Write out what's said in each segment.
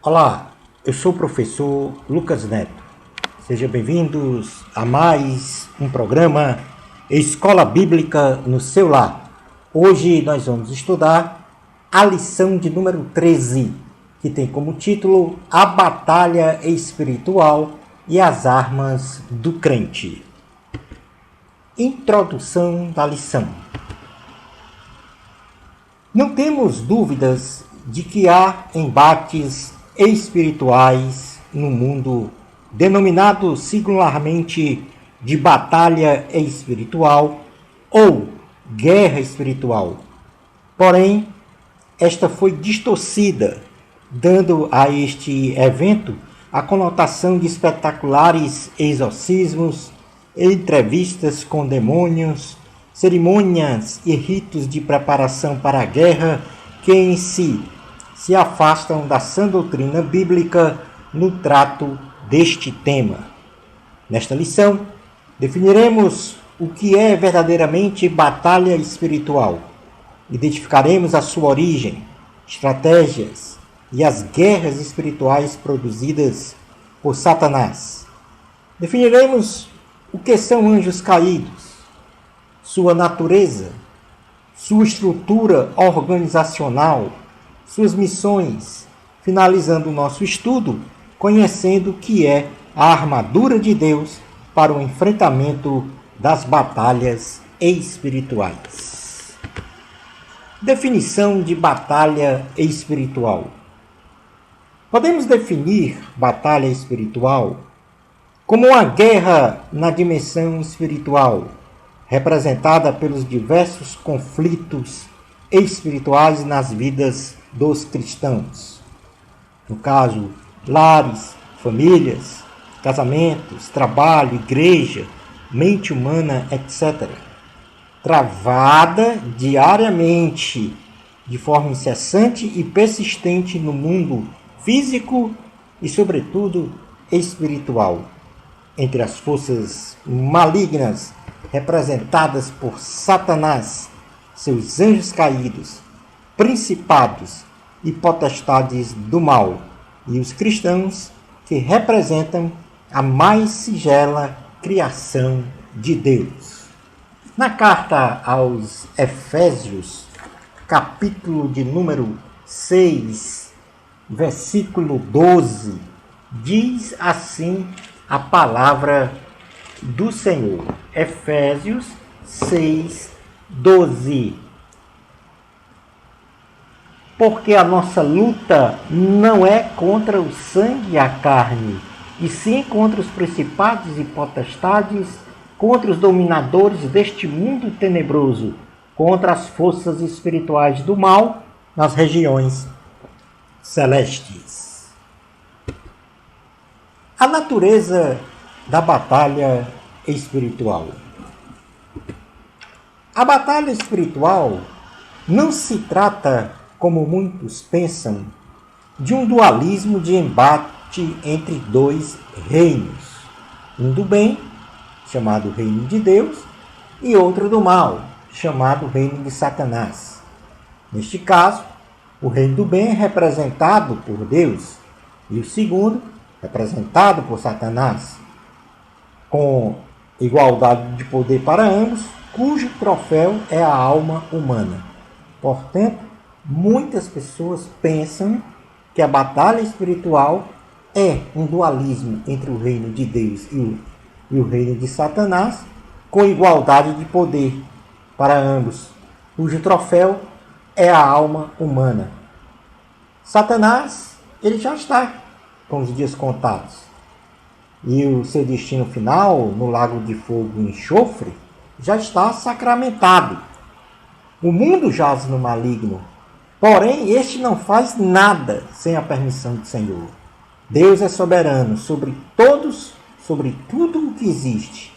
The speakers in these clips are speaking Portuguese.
Olá, eu sou o professor Lucas Neto. Sejam bem-vindos a mais um programa Escola Bíblica no seu lar. Hoje nós vamos estudar a lição de número 13, que tem como título A Batalha Espiritual e as Armas do Crente. Introdução da lição. Não temos dúvidas de que há embates espirituais no mundo, denominado singularmente de batalha espiritual ou guerra espiritual. Porém, esta foi distorcida, dando a este evento a conotação de espetaculares exorcismos, entrevistas com demônios, cerimônias e ritos de preparação para a guerra que em si se afastam da sã doutrina bíblica no trato deste tema. Nesta lição, definiremos o que é verdadeiramente batalha espiritual. Identificaremos a sua origem, estratégias e as guerras espirituais produzidas por Satanás. Definiremos o que são anjos caídos, sua natureza, sua estrutura organizacional, suas missões, finalizando o nosso estudo conhecendo o que é a armadura de Deus para o enfrentamento das batalhas espirituais. Definição de batalha espiritual. Podemos definir batalha espiritual como uma guerra na dimensão espiritual, representada pelos diversos conflitos espirituais nas vidas dos cristãos. No caso, lares, famílias, casamentos, trabalho, igreja, mente humana, etc. Travada diariamente, de forma incessante e persistente no mundo físico e, sobretudo, espiritual, entre as forças malignas representadas por Satanás, seus anjos caídos, principados e potestades do mal, e os cristãos que representam a mais singela criação de Deus. Na carta aos Efésios, capítulo de número 6, versículo 12, diz assim a palavra do Senhor. Efésios 6, 12. Porque a nossa luta não é contra o sangue e a carne, e sim contra os principados e potestades, contra os dominadores deste mundo tenebroso, contra as forças espirituais do mal nas regiões celestes. A natureza da batalha espiritual. A batalha espiritual não se trata, como muitos pensam, de um dualismo de embate entre dois reinos. Um do bem, chamado reino de Deus, e outro do mal, chamado reino de Satanás. Neste caso, o reino do bem é representado por Deus, e o segundo, representado por Satanás, com igualdade de poder para ambos, cujo troféu é a alma humana. Portanto, muitas pessoas pensam que a batalha espiritual é um dualismo entre o reino de Deus e o reino de Satanás, com igualdade de poder para ambos, cujo troféu é a alma humana. Satanás, ele já está com os dias contados. E o seu destino final, no lago de fogo e enxofre, já está sacramentado. O mundo jaz no maligno, porém este não faz nada sem a permissão do Senhor. Deus é soberano sobre todos, sobre tudo o que existe.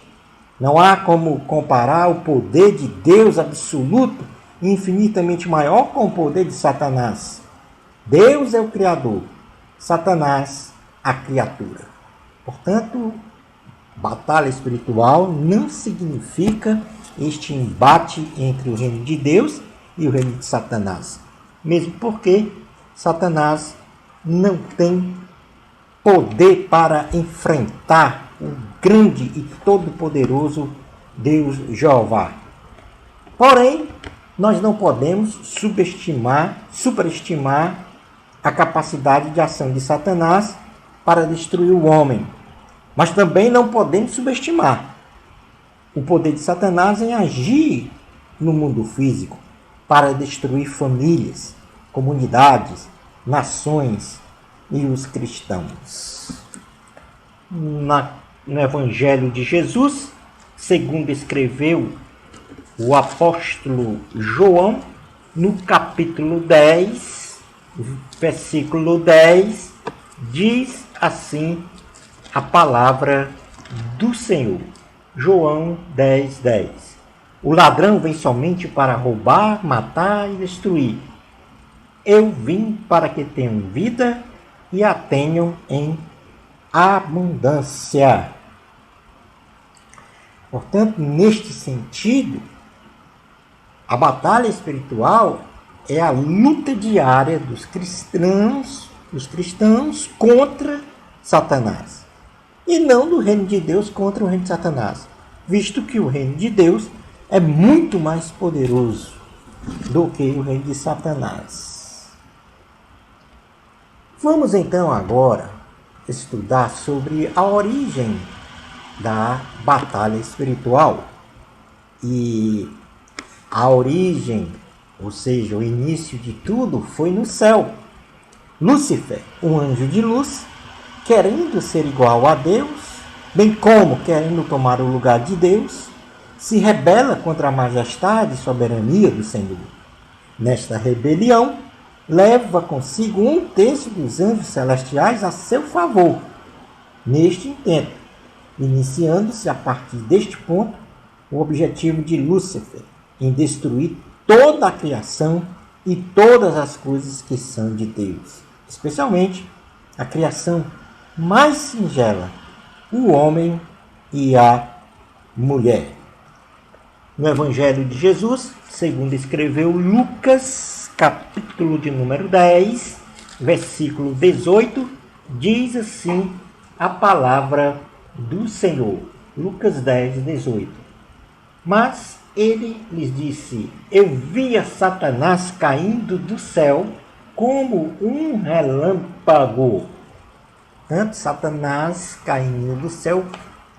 Não há como comparar o poder de Deus absoluto e infinitamente maior com o poder de Satanás. Deus é o Criador, Satanás a criatura. Portanto, batalha espiritual não significa este embate entre o reino de Deus e o reino de Satanás. Mesmo porque Satanás não tem poder para enfrentar o grande e todo-poderoso Deus Jeová. Porém, nós não podemos superestimar a capacidade de ação de Satanás para destruir o homem. Mas também não podemos subestimar o poder de Satanás em agir no mundo físico para destruir famílias, comunidades, nações e os cristãos. No Evangelho de Jesus, segundo escreveu o apóstolo João, no capítulo 10, versículo 10, diz assim a palavra do Senhor. João 10, 10. O ladrão vem somente para roubar, matar e destruir. Eu vim para que tenham vida e a tenham em abundância. Portanto, neste sentido, a batalha espiritual é a luta diária dos cristãos contra Satanás. E não do reino de Deus contra o reino de Satanás, visto que o reino de Deus é muito mais poderoso do que o reino de Satanás. Vamos então agora estudar sobre a origem da batalha espiritual. E a origem, ou seja, o início de tudo, foi no céu. Lúcifer, um anjo de luz, querendo ser igual a Deus, bem como querendo tomar o lugar de Deus, se rebela contra a majestade e soberania do Senhor. Nesta rebelião, leva consigo 1/3 dos anjos celestiais a seu favor, neste intento, iniciando-se a partir deste ponto o objetivo de Lúcifer em destruir toda a criação e todas as coisas que são de Deus, especialmente a criação mais singela, o homem e a mulher. No Evangelho de Jesus, segundo escreveu Lucas, capítulo de número 10, versículo 18, diz assim a palavra do Senhor. Lucas 10, 18. Mas ele lhes disse: eu via Satanás caindo do céu como um relâmpago. Tanto Satanás caindo do céu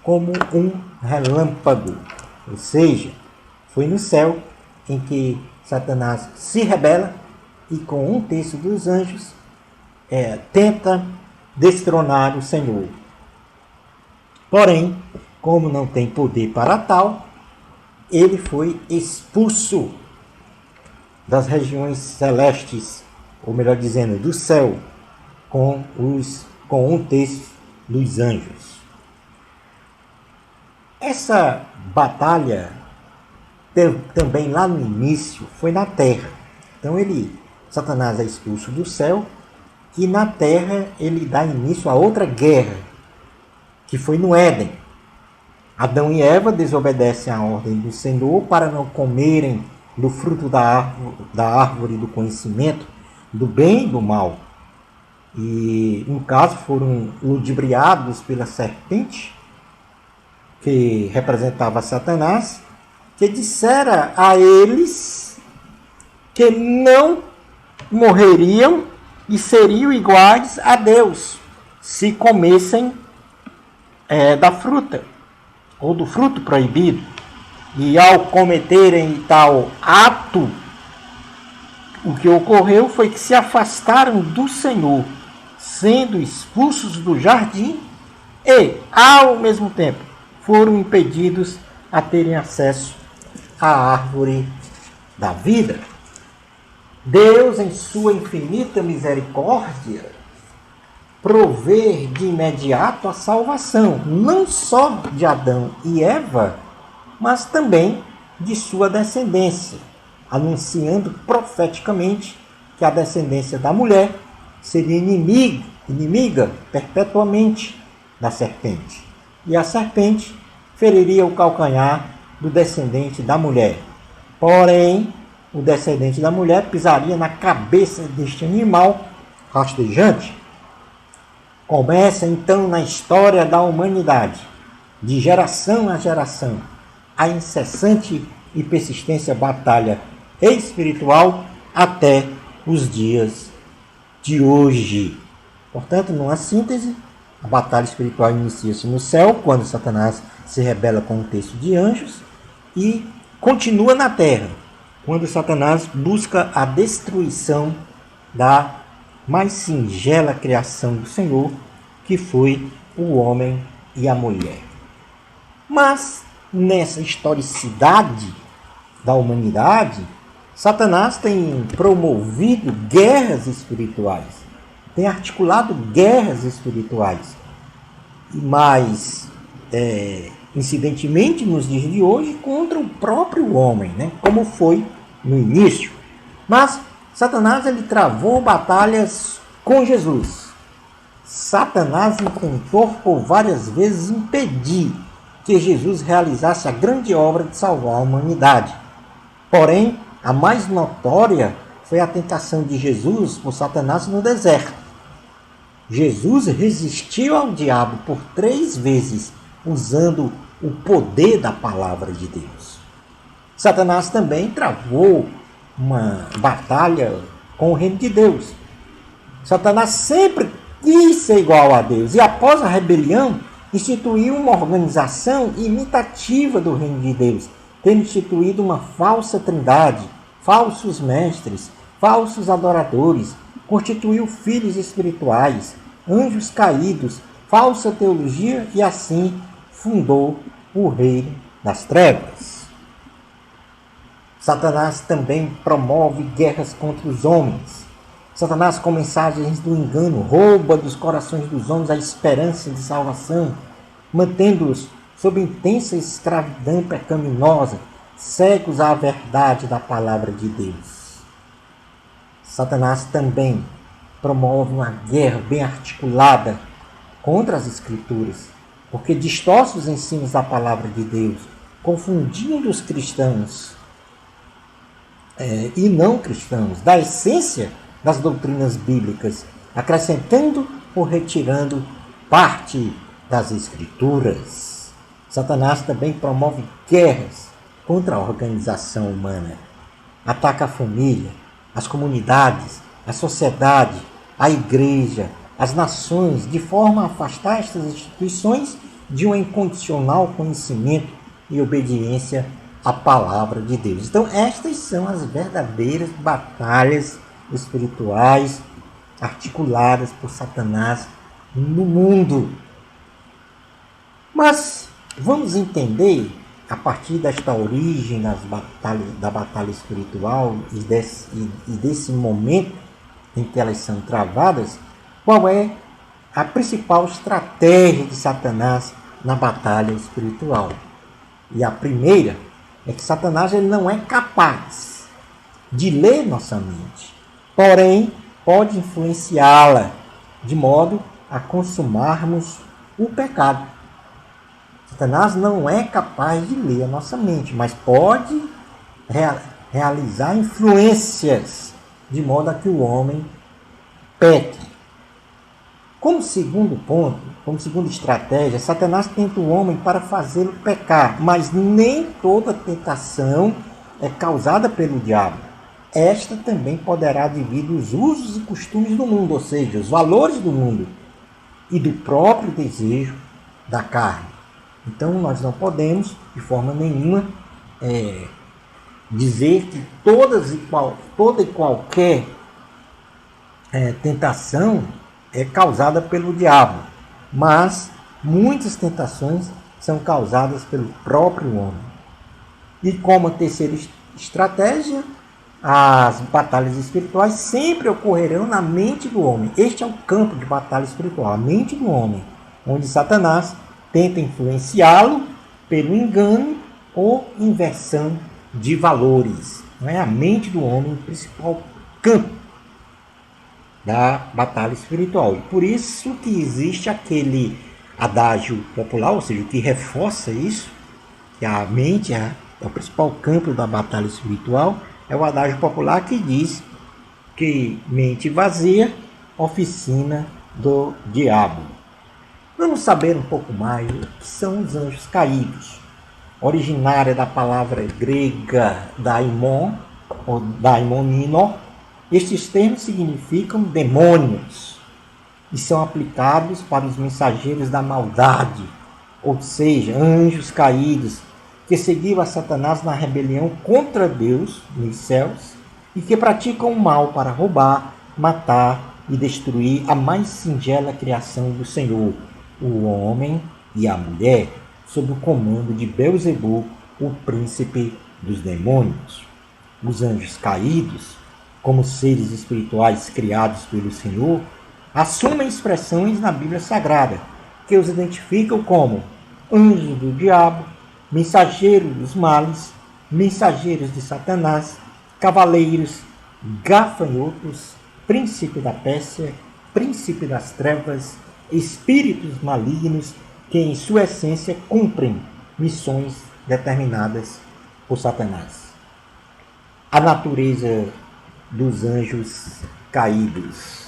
como um relâmpago. Ou seja, foi no céu em que Satanás se rebela e com 1/3 dos anjos tenta destronar o Senhor. Porém, como não tem poder para tal, ele foi expulso das regiões celestes, ou melhor dizendo, do céu, com 1/3 dos anjos. Essa batalha também lá no início foi na terra. Então Satanás é expulso do céu e na terra ele dá início a outra guerra, que foi no Éden. Adão e Eva desobedecem à ordem do Senhor para não comerem do fruto da árvore do conhecimento do bem e do mal. E, no caso, foram ludibriados pela serpente, que representava Satanás, que dissera a eles que não morreriam e seriam iguais a Deus se comessem da fruta, ou do fruto proibido. E ao cometerem tal ato, o que ocorreu foi que se afastaram do Senhor, sendo expulsos do jardim e, ao mesmo tempo, foram impedidos a terem acesso à árvore da vida. Deus, em sua infinita misericórdia, provê de imediato a salvação, não só de Adão e Eva, mas também de sua descendência, anunciando profeticamente que a descendência da mulher seria inimiga perpetuamente da serpente. E a serpente feriria o calcanhar do descendente da mulher. Porém, o descendente da mulher pisaria na cabeça deste animal rastejante, Começa então na história da humanidade, de geração a geração, a incessante e persistente batalha espiritual até os dias de hoje. Portanto, numa síntese, a batalha espiritual inicia-se no céu, quando Satanás se rebela com um terço de anjos, e continua na terra, quando Satanás busca a destruição da mais singela criação do Senhor, que foi o homem e a mulher. Mas, nessa historicidade da humanidade, Satanás tem promovido guerras espirituais, tem articulado guerras espirituais. Mas, incidentemente, nos dias de hoje, contra o próprio homem, né? Como foi no início. Mas Satanás ele travou batalhas com Jesus. Satanás tentou por várias vezes impedir que Jesus realizasse a grande obra de salvar a humanidade. Porém, a mais notória foi a tentação de Jesus por Satanás no deserto. Jesus resistiu ao diabo por 3 vezes, usando o poder da palavra de Deus. Satanás também travou uma batalha com o reino de Deus. Satanás sempre quis ser igual a Deus e, após a rebelião, instituiu uma organização imitativa do reino de Deus, tendo instituído uma falsa trindade, falsos mestres, falsos adoradores, constituiu filhos espirituais, anjos caídos, falsa teologia e assim fundou o reino das trevas. Satanás também promove guerras contra os homens. Satanás, com mensagens do engano, rouba dos corações dos homens a esperança de salvação, mantendo-os sob intensa escravidão pecaminosa, cegos à verdade da palavra de Deus. Satanás também promove uma guerra bem articulada contra as Escrituras, porque distorce os ensinos da palavra de Deus, confundindo os cristãos e não cristãos da essência das doutrinas bíblicas, acrescentando ou retirando parte das Escrituras. Satanás também promove guerras contra a organização humana. Ataca a família, as comunidades, a sociedade, a igreja, as nações, de forma a afastar estas instituições de um incondicional conhecimento e obediência à palavra de Deus. Então, estas são as verdadeiras batalhas espirituais articuladas por Satanás no mundo. Mas vamos entender, a partir desta origem da batalha espiritual e desse momento em que elas são travadas, qual é a principal estratégia de Satanás na batalha espiritual. E a primeira é que Satanás ele não é capaz de ler nossa mente, porém pode influenciá-la de modo a consumarmos o pecado. Satanás não é capaz de ler a nossa mente, mas pode realizar influências de modo a que o homem peque. Como segundo ponto, como segunda estratégia, Satanás tenta o homem para fazê-lo pecar, mas nem toda tentação é causada pelo diabo. Esta também poderá vir dos usos e costumes do mundo, ou seja, os valores do mundo e do próprio desejo da carne. Então, nós não podemos, de forma nenhuma, dizer que toda e qualquer tentação é causada pelo diabo, mas muitas tentações são causadas pelo próprio homem. E como terceira estratégia, as batalhas espirituais sempre ocorrerão na mente do homem. Este é o campo de batalha espiritual, a mente do homem, onde Satanás tenta influenciá-lo pelo engano ou inversão de valores. Não é a mente do homem o principal campo da batalha espiritual. E por isso que existe aquele adágio popular, ou seja, o que reforça isso, que a mente é o principal campo da batalha espiritual, é o adágio popular que diz que mente vazia, oficina do diabo. Vamos saber um pouco mais o que são os anjos caídos. Originária da palavra grega daimon, ou daimonino, estes termos significam demônios e são aplicados para os mensageiros da maldade, ou seja, anjos caídos, que seguiam a Satanás na rebelião contra Deus nos céus e que praticam o mal para roubar, matar e destruir a mais singela criação do Senhor, o homem e a mulher, sob o comando de Beelzebul, o príncipe dos demônios. Os anjos caídos, como seres espirituais criados pelo Senhor, assumem expressões na Bíblia Sagrada, que os identificam como anjos do diabo, mensageiros dos males, mensageiros de Satanás, cavaleiros, gafanhotos, príncipe da Pérsia, príncipe das trevas, espíritos malignos que em sua essência cumprem missões determinadas por Satanás. A natureza dos anjos caídos.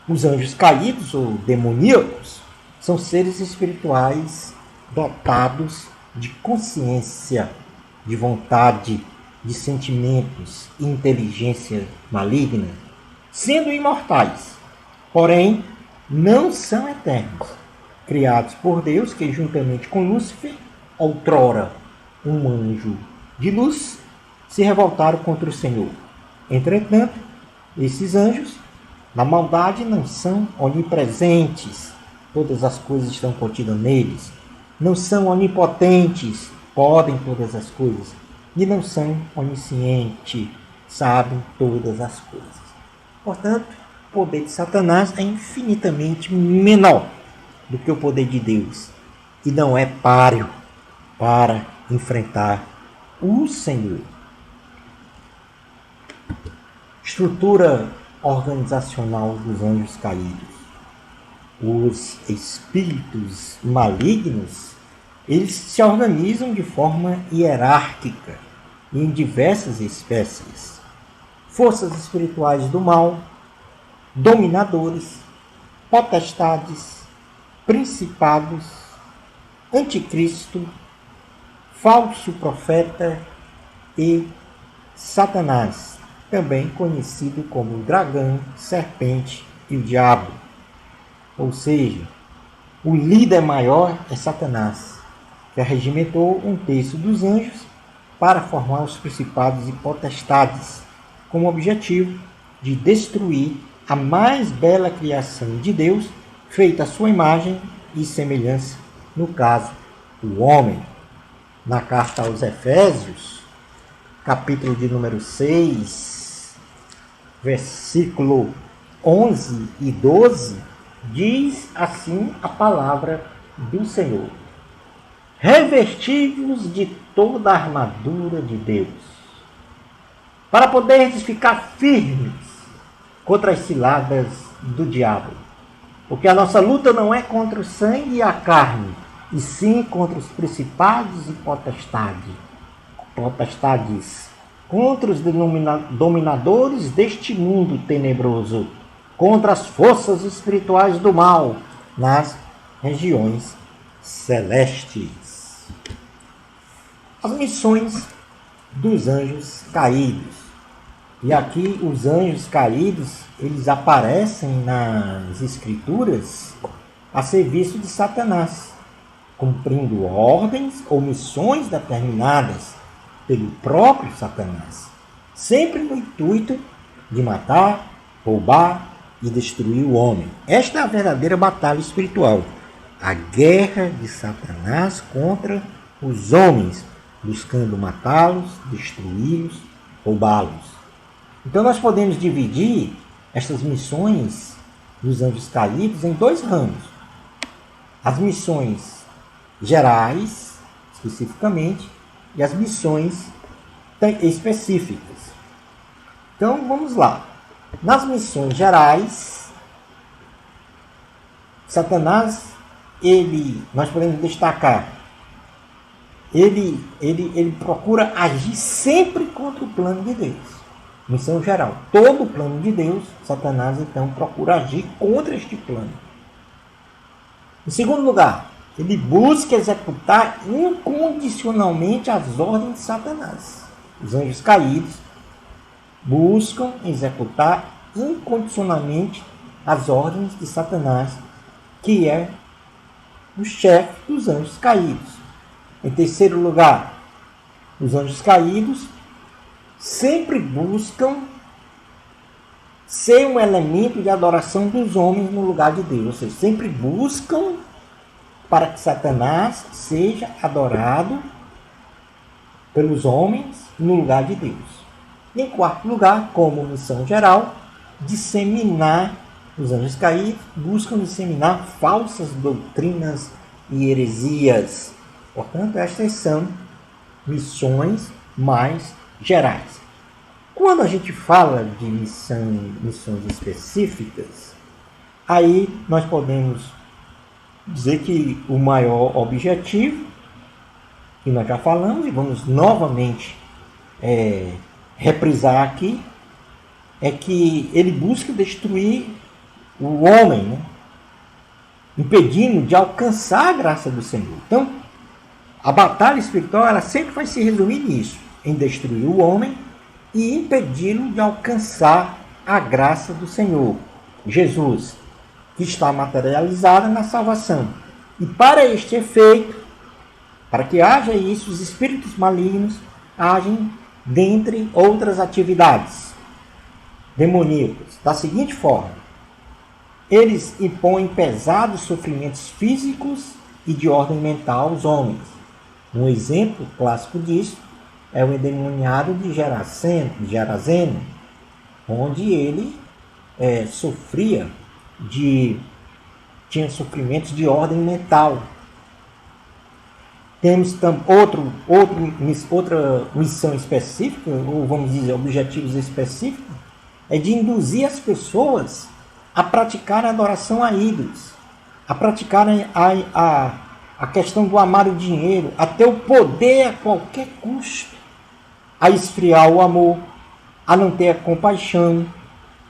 Os anjos caídos ou demoníacos são seres espirituais dotados de consciência, de vontade, de sentimentos e inteligência maligna, sendo imortais, porém não são eternos, criados por Deus, que juntamente com Lúcifer, outrora um anjo de luz, se revoltaram contra o Senhor. Entretanto, esses anjos, na maldade, não são onipresentes, todas as coisas estão contidas neles, não são onipotentes, podem todas as coisas, e não são oniscientes, sabem todas as coisas. Portanto, o poder de Satanás é infinitamente menor do que o poder de Deus, e não é páreo para enfrentar o Senhor. Estrutura organizacional dos anjos caídos. Os espíritos malignos, eles se organizam de forma hierárquica em diversas espécies. Forças espirituais do mal, dominadores, potestades, principados, anticristo, falso profeta e Satanás, também conhecido como o dragão, serpente e o diabo. Ou seja, o líder maior é Satanás, que arregimentou um terço dos anjos para formar os principados e potestades, com o objetivo de destruir a mais bela criação de Deus, feita à sua imagem e semelhança, no caso, o homem. Na carta aos Efésios, capítulo de número 6, versículo 11 e 12, diz assim a palavra do Senhor: revesti-vos de toda a armadura de Deus, para poderes ficar firmes contra as ciladas do diabo. Porque a nossa luta não é contra o sangue e a carne, e sim contra os principados e potestades, contra os dominadores deste mundo tenebroso, contra as forças espirituais do mal nas regiões celestes. As missões dos anjos caídos. E aqui os anjos caídos, eles aparecem nas escrituras a serviço de Satanás, cumprindo ordens ou missões determinadas pelo próprio Satanás, sempre no intuito de matar, roubar e destruir o homem. Esta é a verdadeira batalha espiritual, a guerra de Satanás contra os homens, buscando matá-los, destruí-los, roubá-los. Então nós podemos dividir estas missões dos anjos caídos em dois ramos. As missões gerais, especificamente, e as missões específicas. Então vamos lá. Nas missões gerais, Satanás, nós podemos destacar, ele procura agir sempre contra o plano de Deus. Missão geral. Todo o plano de Deus, Satanás então procura agir contra este plano. Em segundo lugar, ele busca executar incondicionalmente as ordens de Satanás. Os anjos caídos buscam executar incondicionalmente as ordens de Satanás, que é o chefe dos anjos caídos. Em terceiro lugar, os anjos caídos sempre buscam ser um elemento de adoração dos homens no lugar de Deus. Ou seja, sempre buscam para que Satanás seja adorado pelos homens no lugar de Deus. Em quarto lugar, como missão geral, disseminar, os anjos caídos buscam disseminar falsas doutrinas e heresias. Portanto, estas são missões mais gerais. Quando a gente fala de missões específicas, aí nós podemos dizer que o maior objetivo, que nós já falamos e vamos novamente reprisar aqui, é que ele busca destruir o homem, né? Impedindo de alcançar a graça do Senhor. Então, a batalha espiritual ela sempre vai se resumir nisso, em destruir o homem e impedi-lo de alcançar a graça do Senhor, Jesus, que está materializada na salvação. E para este efeito, para que haja isso, os espíritos malignos agem dentre outras atividades demoníacas, da seguinte forma: eles impõem pesados sofrimentos físicos e de ordem mental aos homens. Um exemplo clássico disso é o endemoniado de Gerazeno, onde ele tinha sofrimentos de ordem mental. Temos outra missão específica, ou vamos dizer, objetivos específicos, é de induzir as pessoas a praticar a adoração a ídolos, a praticar a questão do amar o dinheiro, a ter o poder a qualquer custo, a esfriar o amor, a não ter a compaixão,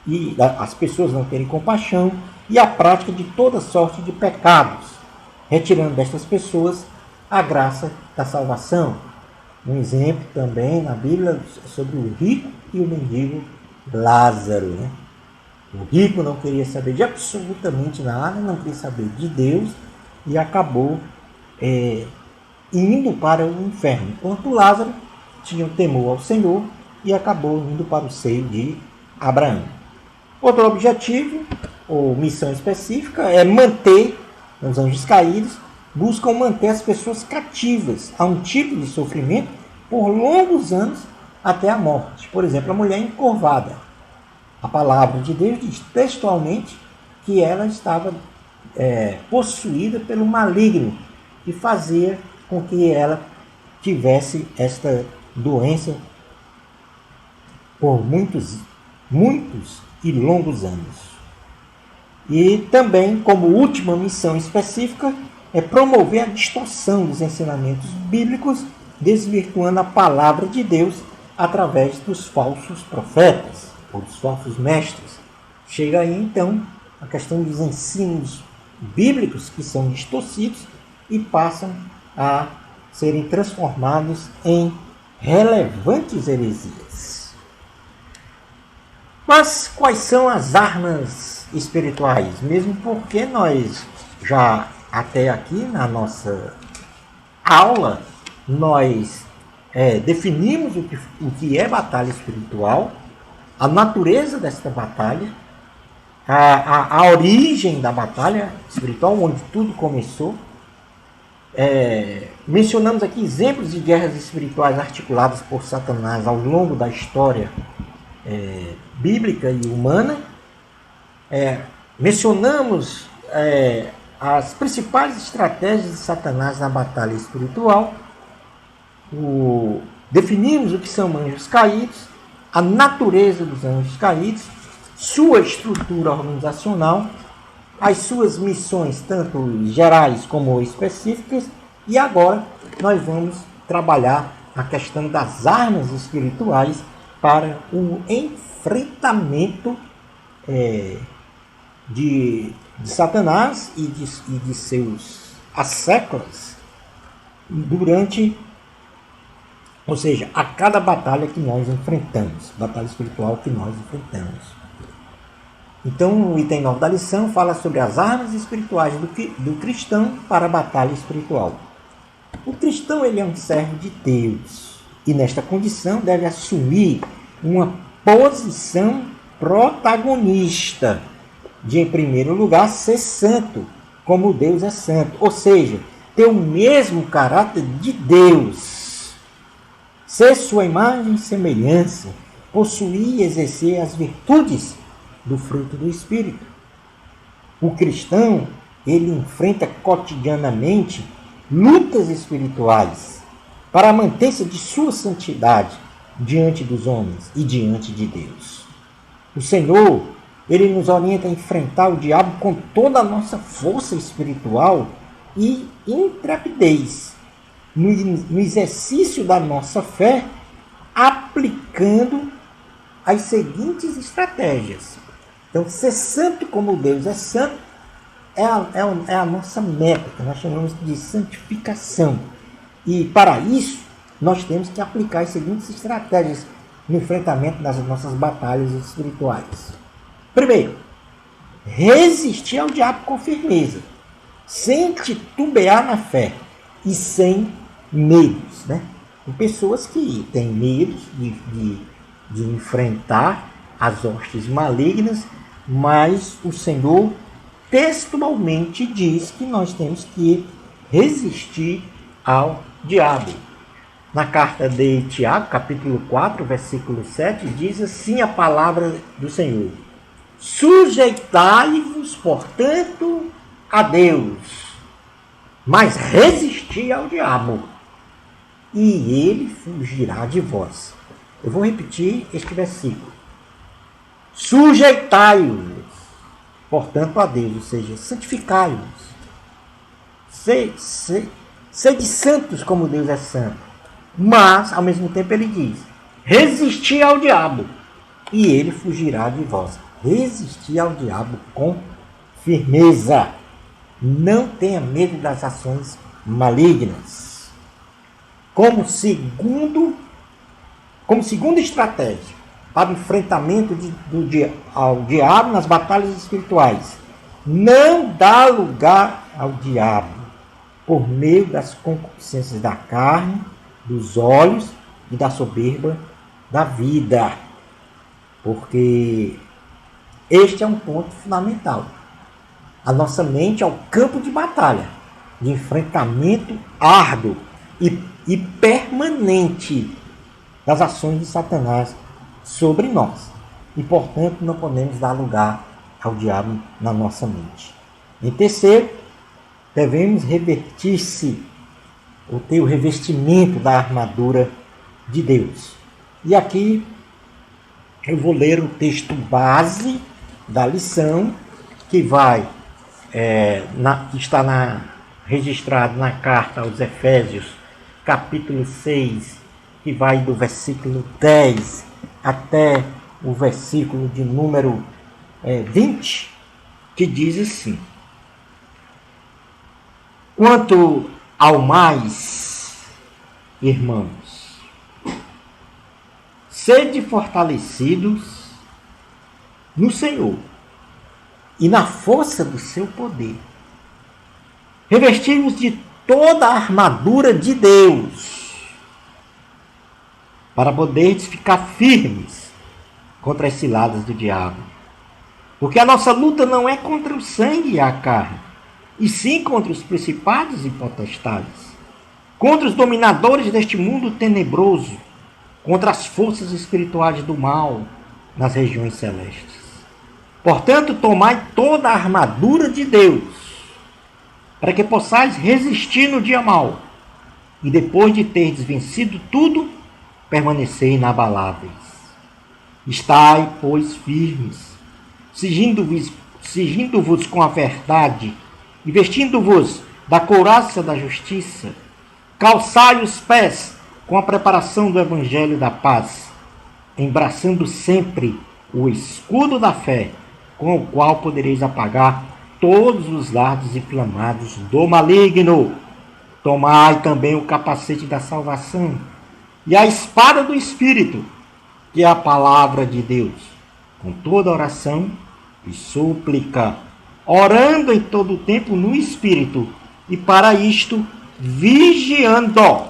e as pessoas não terem compaixão, e a prática de toda sorte de pecados, retirando destas pessoas a graça da salvação. Um exemplo também na Bíblia sobre o rico e o mendigo Lázaro, né? O rico não queria saber de absolutamente nada, não queria saber de Deus e acabou indo para o inferno. Enquanto Lázaro tinha um temor ao Senhor e acabou indo para o seio de Abraão. Outro objetivo, ou missão específica, é manter, os anjos caídos buscam manter as pessoas cativas a um tipo de sofrimento por longos anos até a morte. Por exemplo, a mulher encurvada. A palavra de Deus diz textualmente que ela estava possuída pelo maligno e fazia com que ela tivesse esta doença por muitos e longos anos. E também, como última missão específica, é promover a distorção dos ensinamentos bíblicos, desvirtuando a palavra de Deus através dos falsos profetas, ou dos falsos mestres. Chega aí, então, a questão dos ensinos bíblicos que são distorcidos e passam a serem transformados em relevantes heresias. Mas quais são as armas espirituais? Mesmo porque nós já até aqui na nossa aula, nós definimos o que é batalha espiritual, a natureza desta batalha, a origem da batalha espiritual, onde tudo começou. Mencionamos aqui exemplos de guerras espirituais articuladas por Satanás ao longo da história bíblica e humana. Mencionamos as principais estratégias de Satanás na batalha espiritual. Definimos o que são anjos caídos, a natureza dos anjos caídos, sua estrutura organizacional, as suas missões, tanto gerais como específicas, e agora nós vamos trabalhar a questão das armas espirituais para o enfrentamento de Satanás e de seus asseclas ou seja, a cada batalha que nós enfrentamos, batalha espiritual que nós enfrentamos. Então, o item 9 da lição fala sobre as armas espirituais do cristão para a batalha espiritual. O cristão, ele é um servo de Deus e nesta condição deve assumir uma posição protagonista de, em primeiro lugar, ser santo, como Deus é santo, ou seja, ter o mesmo caráter de Deus, ser sua imagem e semelhança, possuir e exercer as virtudes do fruto do Espírito. O cristão, ele enfrenta cotidianamente lutas espirituais para manter-se de sua santidade diante dos homens e diante de Deus. O Senhor, ele nos orienta a enfrentar o diabo com toda a nossa força espiritual e intrepidez no exercício da nossa fé, aplicando as seguintes estratégias. Então, ser santo como Deus é santo é a nossa meta, que nós chamamos de santificação. E, para isso, nós temos que aplicar as seguintes estratégias no enfrentamento das nossas batalhas espirituais. Primeiro, resistir ao diabo com firmeza, sem titubear na fé e sem medos. Né? Tem pessoas que têm medo de enfrentar as hostes malignas, mas o Senhor textualmente diz que nós temos que resistir ao diabo. Na carta de Tiago, capítulo 4, versículo 7, diz assim a palavra do Senhor: sujeitai-vos, portanto, a Deus, mas resisti ao diabo, e ele fugirá de vós. Eu vou repetir este versículo. Sujeitai-vos, portanto, a Deus, ou seja, santificai-vos. Sede santos como Deus é santo. Mas, ao mesmo tempo, ele diz: resisti ao diabo, e ele fugirá de vós. Resistir ao diabo com firmeza. Não tenha medo das ações malignas. Como segunda estratégia para o enfrentamento ao diabo nas batalhas espirituais, não dá lugar ao diabo por meio das concupiscências da carne, dos olhos e da soberba da vida. Porque este é um ponto fundamental. A nossa mente é o campo de batalha, de enfrentamento árduo e permanente das ações de Satanás sobre nós. E, portanto, não podemos dar lugar ao diabo na nossa mente. Em terceiro, devemos revestir-se, ou ter o revestimento da armadura de Deus. E aqui eu vou ler o texto base da lição, que está registrado na carta aos Efésios, capítulo 6, que vai do versículo 10 até o versículo de número 20, que diz assim: quanto ao mais, irmãos, sede fortalecidos no Senhor e na força do seu poder. Revestimos de toda a armadura de Deus, para poderes ficar firmes contra as ciladas do diabo. Porque a nossa luta não é contra o sangue e a carne, e sim contra os principados e potestades, contra os dominadores deste mundo tenebroso, contra as forças espirituais do mal nas regiões celestes. Portanto, tomai toda a armadura de Deus, para que possais resistir no dia mau, e depois de teres vencido tudo, permanecer inabaláveis. Estai, pois, firmes, cingindo-vos com a verdade, e vestindo-vos da couraça da justiça, calçai os pés com a preparação do evangelho da paz, embraçando sempre o escudo da fé, com o qual podereis apagar todos os dardos inflamados do maligno. Tomai também o capacete da salvação e a espada do Espírito, que é a palavra de Deus, com toda oração e súplica, orando em todo o tempo no Espírito, e para isto vigiando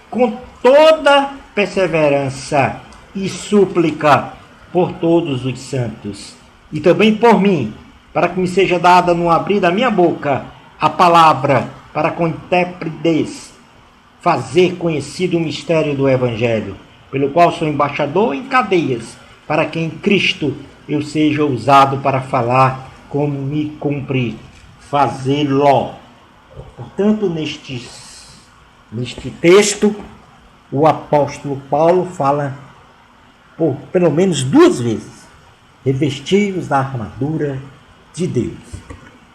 com toda perseverança e súplica por todos os santos, e também por mim, para que me seja dada no abrir da minha boca a palavra, para com intrepidez fazer conhecido o mistério do Evangelho, pelo qual sou embaixador em cadeias, para que em Cristo eu seja usado para falar como me cumpre fazê-lo. Portanto, neste texto, o apóstolo Paulo fala por pelo menos 2 vezes: revesti-vos da armadura de Deus.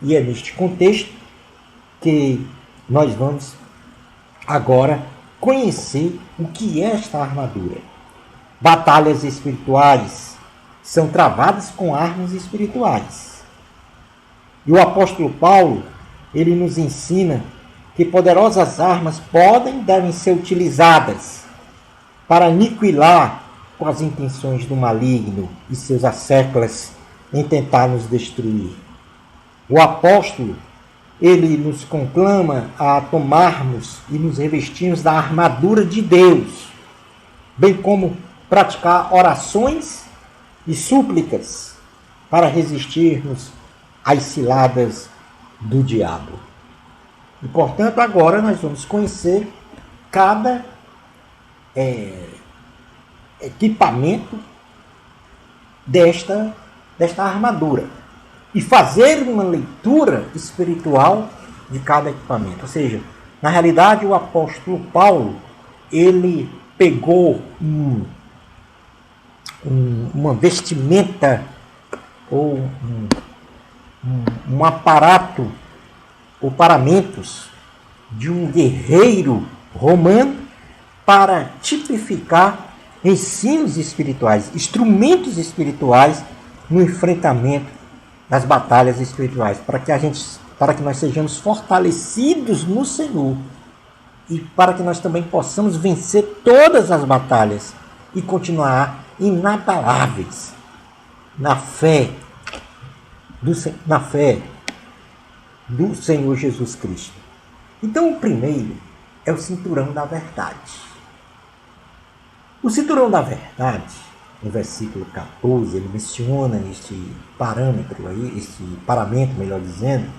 E é neste contexto que nós vamos agora conhecer o que é esta armadura. Batalhas espirituais são travadas com armas espirituais. E o apóstolo Paulo, ele nos ensina que poderosas armas podem e devem ser utilizadas para aniquilar com as intenções do maligno e seus asséculas em tentar nos destruir. O apóstolo, ele nos conclama a tomarmos e nos revestirmos da armadura de Deus, bem como praticar orações e súplicas para resistirmos às ciladas do diabo. E, portanto, agora nós vamos conhecer cada equipamento desta armadura e fazer uma leitura espiritual de cada equipamento. Ou seja, na realidade, o apóstolo Paulo, ele pegou uma vestimenta ou um aparato ou paramentos de um guerreiro romano para tipificar ensinos espirituais, instrumentos espirituais no enfrentamento das batalhas espirituais, para que nós sejamos fortalecidos no Senhor e para que nós também possamos vencer todas as batalhas e continuar inabaláveis na fé do Senhor Jesus Cristo. Então, o primeiro é o cinturão da verdade. O cinturão da verdade, no versículo 14, ele menciona este parâmetro aí, este paramento, melhor dizendo,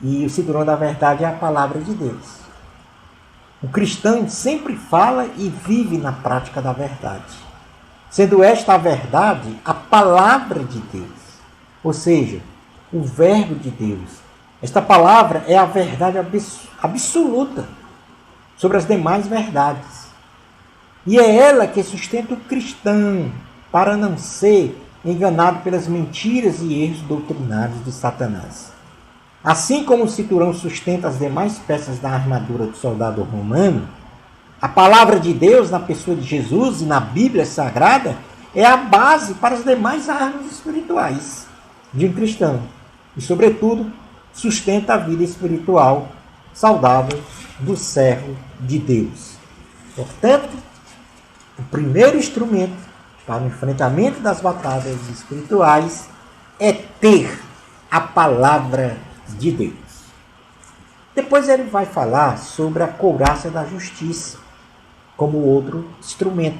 e o cinturão da verdade é a palavra de Deus. O cristão sempre fala e vive na prática da verdade, sendo esta a verdade a palavra de Deus, ou seja, o verbo de Deus. Esta palavra é a verdade absoluta sobre as demais verdades. E é ela que sustenta o cristão para não ser enganado pelas mentiras e erros doutrinários de Satanás. Assim como o cinturão sustenta as demais peças da armadura do soldado romano, a palavra de Deus na pessoa de Jesus e na Bíblia Sagrada é a base para as demais armas espirituais de um cristão e, sobretudo, sustenta a vida espiritual saudável do servo de Deus. Portanto, o primeiro instrumento para o enfrentamento das batalhas espirituais é ter a palavra de Deus. Depois ele vai falar sobre a couraça da justiça como outro instrumento.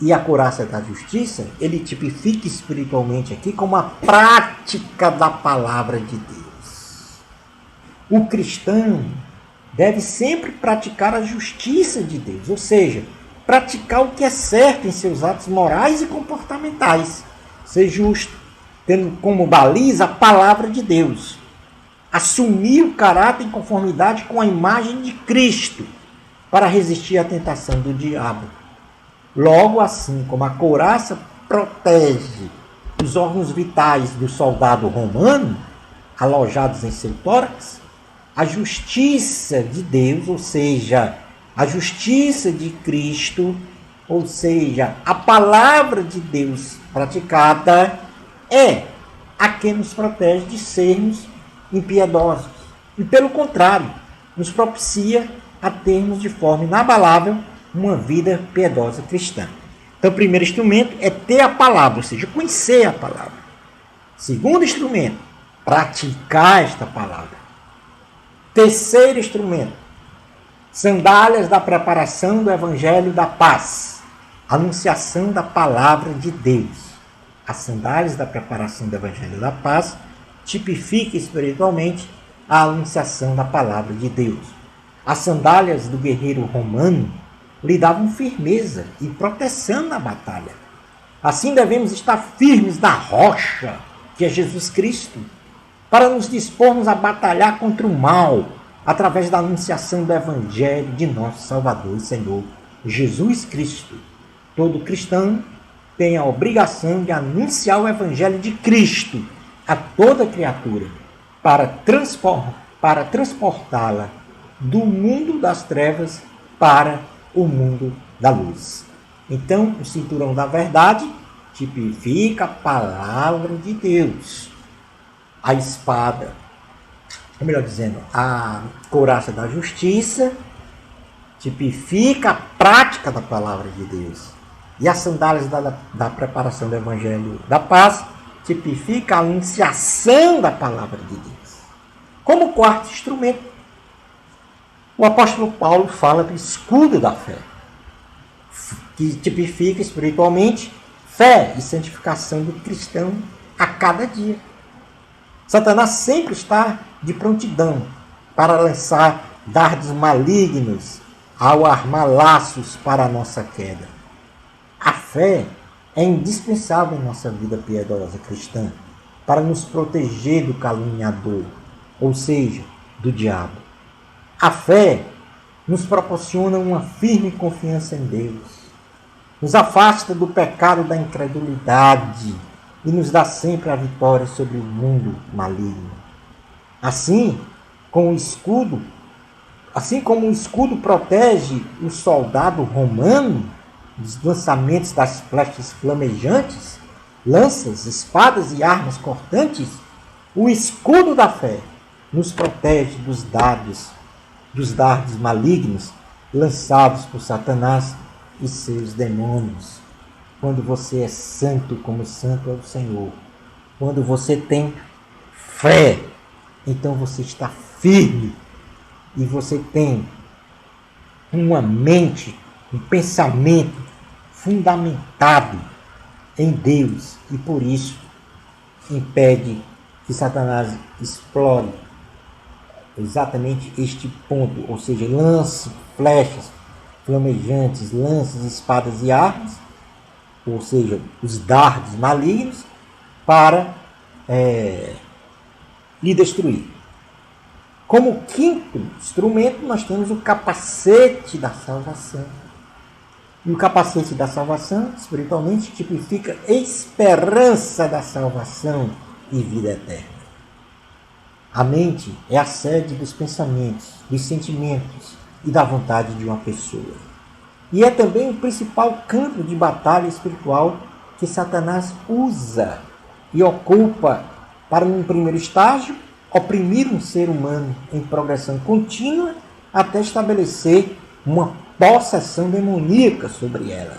E a couraça da justiça, ele tipifica espiritualmente aqui como a prática da palavra de Deus. O cristão deve sempre praticar a justiça de Deus, ou seja, praticar o que é certo em seus atos morais e comportamentais, ser justo, tendo como baliza a palavra de Deus, assumir o caráter em conformidade com a imagem de Cristo para resistir à tentação do diabo. Logo, assim como a couraça protege os órgãos vitais do soldado romano, alojados em seu tórax, a justiça de Deus, ou seja, a justiça de Cristo, ou seja, a palavra de Deus praticada, é a que nos protege de sermos impiedosos. E, pelo contrário, nos propicia a termos de forma inabalável uma vida piedosa cristã. Então, o primeiro instrumento é ter a palavra, ou seja, conhecer a palavra. Segundo instrumento, praticar esta palavra. Terceiro instrumento, sandálias da preparação do Evangelho da Paz. Anunciação da palavra de Deus. As sandálias da preparação do Evangelho da Paz tipifica espiritualmente a anunciação da palavra de Deus. As sandálias do guerreiro romano lhe davam firmeza e proteção na batalha. Assim devemos estar firmes na rocha, que é Jesus Cristo, para nos dispormos a batalhar contra o mal, através da anunciação do Evangelho de nosso Salvador e Senhor, Jesus Cristo. Todo cristão tem a obrigação de anunciar o Evangelho de Cristo a toda criatura, para transportá-la do mundo das trevas para o mundo da luz. Então, o cinturão da verdade tipifica a palavra de Deus. A espada, ou melhor dizendo, a couraça da justiça tipifica a prática da palavra de Deus. E as sandálias da preparação do Evangelho da Paz tipifica a anunciação da palavra de Deus. Como quarto instrumento, o apóstolo Paulo fala do escudo da fé, que tipifica espiritualmente fé e santificação do cristão a cada dia. Satanás sempre está de prontidão para lançar dardos malignos ao armar laços para a nossa queda. A fé é indispensável em nossa vida piedosa cristã para nos proteger do caluniador, ou seja, do diabo. A fé nos proporciona uma firme confiança em Deus, nos afasta do pecado da incredulidade e nos dá sempre a vitória sobre o mundo maligno. Assim como o escudo protege o soldado romano dos lançamentos das flechas flamejantes, lanças, espadas e armas cortantes, o escudo da fé nos protege dos dardos malignos lançados por Satanás e seus demônios. Quando você é santo como santo é o Senhor, quando você tem fé, então você está firme e você tem uma mente, um pensamento fundamentado em Deus e por isso impede que Satanás explore exatamente este ponto, ou seja, lance flechas flamejantes, lanças, espadas e armas, ou seja, os dardos malignos, para lhe destruir. Como quinto instrumento, nós temos o capacete da salvação. E o capacete da salvação, espiritualmente, tipifica esperança da salvação e vida eterna. A mente é a sede dos pensamentos, dos sentimentos e da vontade de uma pessoa. E é também o principal campo de batalha espiritual que Satanás usa e ocupa para, num primeiro estágio, oprimir um ser humano em progressão contínua até estabelecer uma possessão demoníaca sobre ela,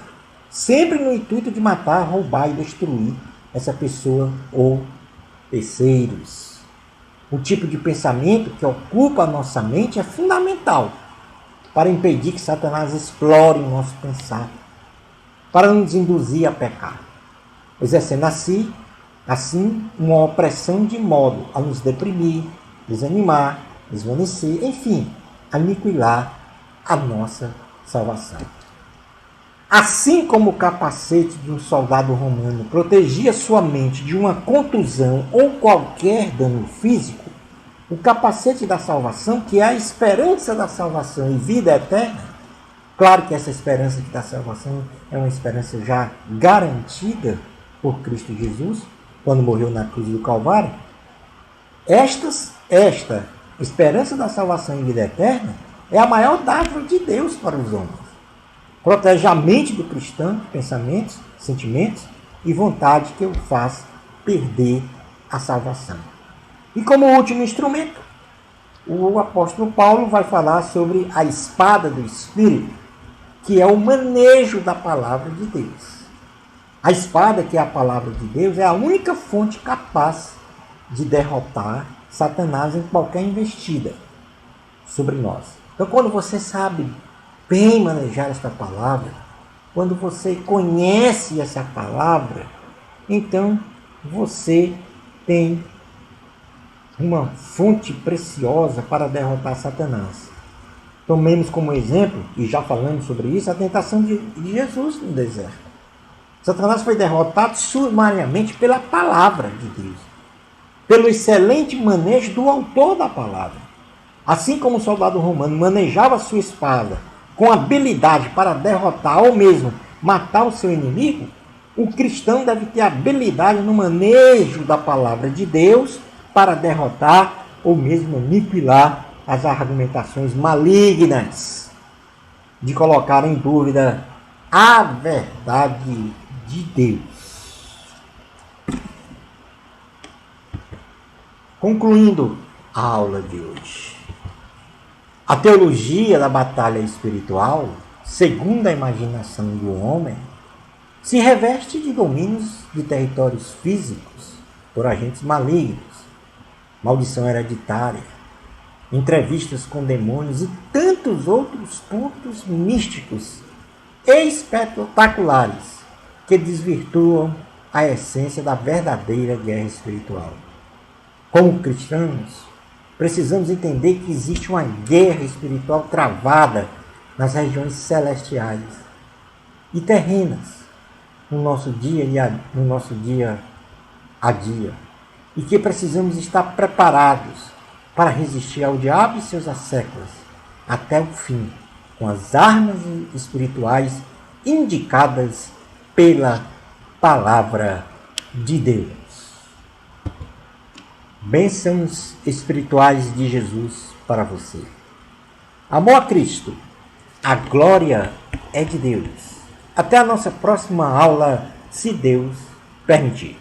sempre no intuito de matar, roubar e destruir essa pessoa ou terceiros. O tipo de pensamento que ocupa a nossa mente é fundamental para impedir que Satanás explore o nosso pensar, para nos induzir a pecar, exercendo assim uma opressão de modo a nos deprimir, desanimar, desvanecer, enfim, aniquilar a nossa salvação. Assim como o capacete de um soldado romano protegia sua mente de uma contusão ou qualquer dano físico, o capacete da salvação, que é a esperança da salvação e vida eterna, claro que essa esperança da salvação é uma esperança já garantida por Cristo Jesus, quando morreu na cruz do Calvário, esta esperança da salvação e vida eterna é a maior dádiva de Deus para os homens. Protege a mente do cristão de pensamentos, sentimentos e vontade que o faz perder a salvação. E como último instrumento, o apóstolo Paulo vai falar sobre a espada do Espírito, que é o manejo da palavra de Deus. A espada, que é a palavra de Deus, é a única fonte capaz de derrotar Satanás em qualquer investida sobre nós. Então, quando você sabe bem manejar esta palavra, quando você conhece essa palavra, então você tem uma fonte preciosa para derrotar Satanás. Tomemos como exemplo, e já falamos sobre isso, a tentação de Jesus no deserto. Satanás foi derrotado sumariamente pela palavra de Deus, pelo excelente manejo do autor da palavra. Assim como o soldado romano manejava sua espada com habilidade para derrotar ou mesmo matar o seu inimigo, o cristão deve ter habilidade no manejo da palavra de Deus para derrotar ou mesmo aniquilar as argumentações malignas de colocar em dúvida a verdade de Deus. Concluindo a aula de hoje, a teologia da batalha espiritual, segundo a imaginação do homem, se reveste de domínios de territórios físicos por agentes malignos, maldição hereditária, entrevistas com demônios e tantos outros pontos místicos e espetaculares que desvirtuam a essência da verdadeira guerra espiritual. Como cristãos, precisamos entender que existe uma guerra espiritual travada nas regiões celestiais e terrenas no nosso dia a dia, e que precisamos estar preparados para resistir ao diabo e seus asséculos até o fim, com as armas espirituais indicadas pela palavra de Deus. Bênçãos espirituais de Jesus para você. Amor a Cristo, a glória é de Deus. Até a nossa próxima aula, se Deus permitir.